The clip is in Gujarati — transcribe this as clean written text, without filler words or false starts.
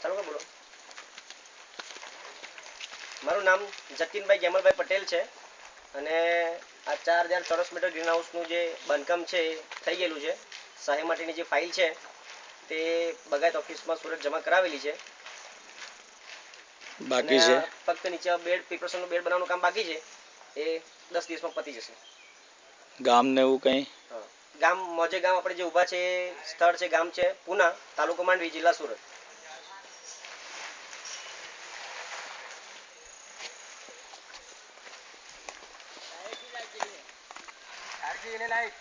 ચાલો કે બોલો. મારું નામ જતીનભાઈ ગેમલભાઈ પટેલ છે અને આ 4000 ચોરસ મીટર ગ્રીન હાઉસનું જે બાંધકામ છે એ થઈ ગયેલું છે. સહાય માટેની જે ફાઇલ છે તે બગાયત ઓફિસમાં સુરત જમા કરાવેલી છે. બાકી છે ફક્ત નીચે બેડ પ્રિપરેશનનું બેડ બનાવવાનું કામ બાકી છે, એ 10 દિવસમાં પતી જશે. ગામ ને એવું કંઈ? ગામ મોજે ગામ આપણે જે ઊભા છે સ્થળ છે, ગામ છે પૂના, તાલુકો માંડવી, જિલ્લા સુરત. लाइट